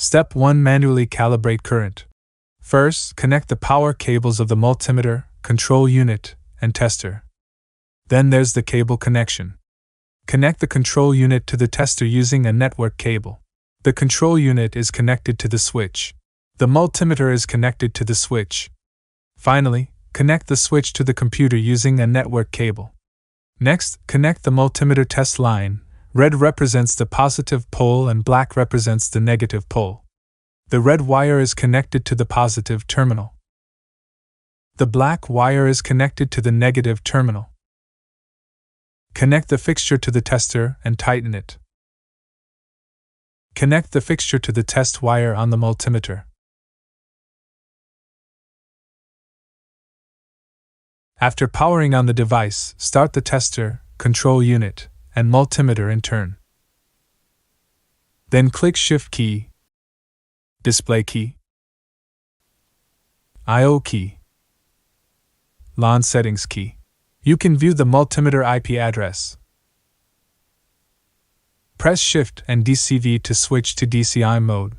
Step 1. Manually calibrate current. First, connect the power cables of the multimeter, control unit, and tester. Then there's the cable connection. Connect the control unit to the tester using a network cable. The control unit is connected to the switch. The multimeter is connected to the switch. Finally, connect the switch to the computer using a network cable. Next, connect the multimeter test line. Red represents the positive pole and black represents the negative pole. The red wire is connected to the positive terminal. The black wire is connected to the negative terminal. Connect the fixture to the tester and tighten it. Connect the fixture to the test wire on the multimeter. After powering on the device, start the tester, control unit, and multimeter in turn. Then click Shift key, Display key, I/O key, LAN settings key. You can view the multimeter IP address. Press Shift and DCV to switch to DCI mode.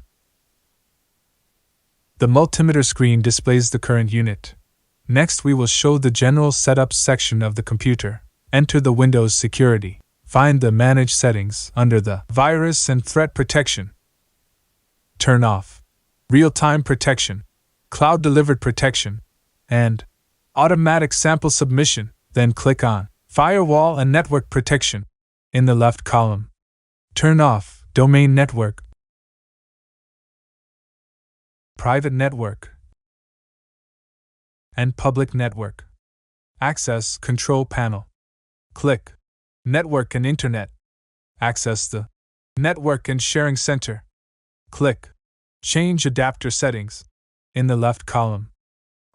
The multimeter screen displays the current unit. Next, we will show the general setup section of the computer. Enter the Windows Security. Find the Manage Settings under the Virus and Threat Protection. Turn off Real-Time Protection, Cloud Delivered Protection, and Automatic Sample Submission. Then click on Firewall and Network Protection in the left column. Turn off Domain Network, Private Network, and Public Network. Access Control Panel. Click Network and Internet. Access the Network and Sharing Center. Click Change Adapter Settings in the left column.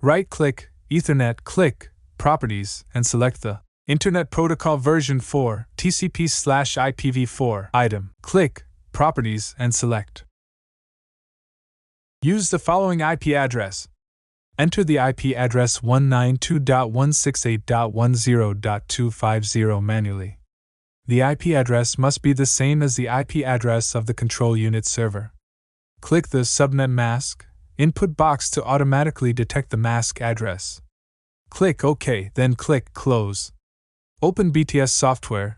Right-click Ethernet, click Properties, and select the Internet Protocol version 4 TCP/IPv4 item. Click Properties and select. Use the following IP address. Enter the IP address 192.168.10.250 manually. The IP address must be the same as the IP address of the control unit server. Click the Subnet Mask input box to automatically detect the mask address. Click OK, then click Close. Open BTS software.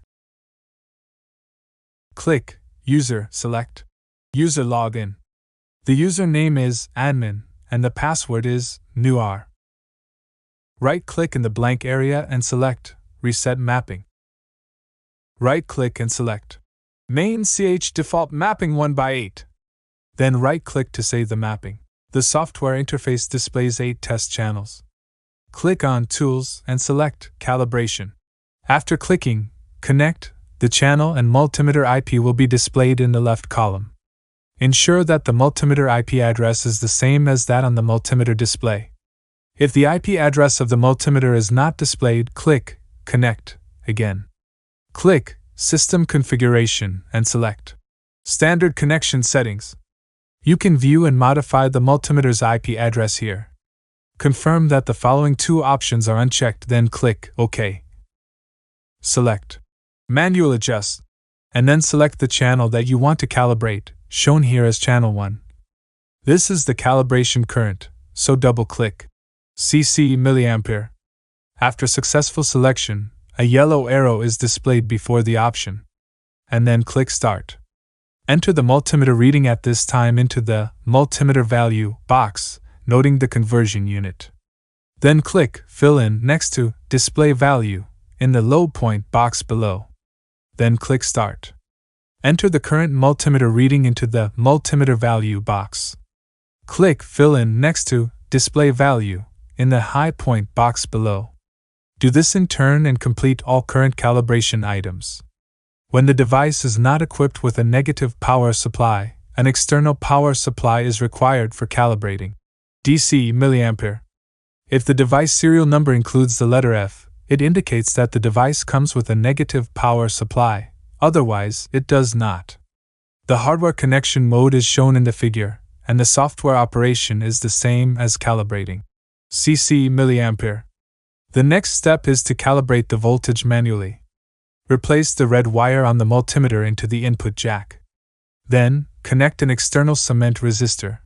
Click User, select User Login. The username is admin and the password is newr. Right-click in the blank area and select Reset Mapping. Right-click and select Main CH Default Mapping 1x8. Then right-click to save the mapping. The software interface displays 8 test channels. Click on Tools and select Calibration. After clicking Connect, the channel and multimeter IP will be displayed in the left column. Ensure that the multimeter IP address is the same as that on the multimeter display. If the IP address of the multimeter is not displayed, click Connect again. Click System Configuration and select Standard Connection Settings. You can view and modify the multimeter's IP address here. Confirm that the following 2 options are unchecked, then click OK. Select Manual Adjust, and then select the channel that you want to calibrate, shown here as Channel 1. This is the calibration current, so double-click CC mA. After successful selection, a yellow arrow is displayed before the option, and then click Start. Enter the multimeter reading at this time into the Multimeter Value box, noting the conversion unit. Then click Fill in next to Display Value in the low point box below. Then click Start. Enter the current multimeter reading into the Multimeter Value box. Click Fill in next to Display Value in the high point box below. Do this in turn and complete all current calibration items. When the device is not equipped with a negative power supply, an external power supply is required for calibrating. DC mA. If the device serial number includes the letter F, it indicates that the device comes with a negative power supply, otherwise it does not. The hardware connection mode is shown in the figure, and the software operation is the same as calibrating. CC mA. The next step is to calibrate the voltage manually. Replace the red wire on the multimeter into the input jack. Then, Connect an external cement resistor.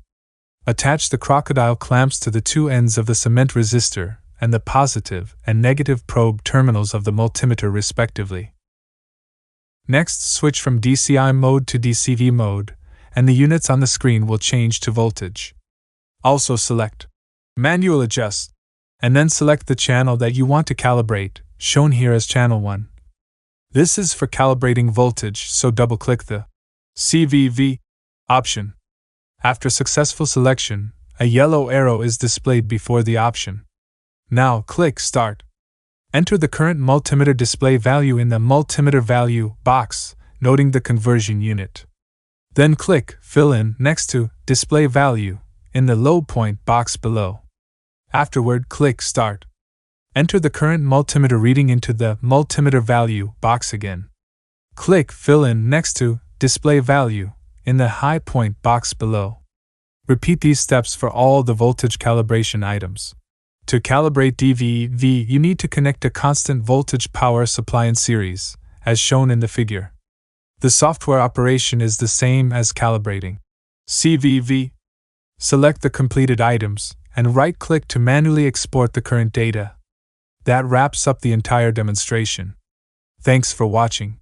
Attach the crocodile clamps to the two ends of the cement resistor and the positive and negative probe terminals of the multimeter respectively. Next, switch from DCI mode to DCV mode, and the units on the screen will change to voltage. Also select Manual Adjust, and then select the channel that you want to calibrate, shown here as Channel 1. This is for calibrating voltage, so double-click the CVV option. After successful selection, a yellow arrow is displayed before the option. Now click Start. Enter the current multimeter display value in the multimeter value box, noting the conversion unit. Then click Fill in next to Display Value in the low point box below. Afterward, click Start. Enter the current multimeter reading into the multimeter value box again. Click Fill in next to Display Value in the high point box below. Repeat these steps for all the voltage calibration items. To calibrate DVV, you need to connect a constant voltage power supply in series, as shown in the figure. The software operation is the same as calibrating CVV. Select the completed items, and right-click to manually export the current data. That wraps up the entire demonstration. Thanks for watching.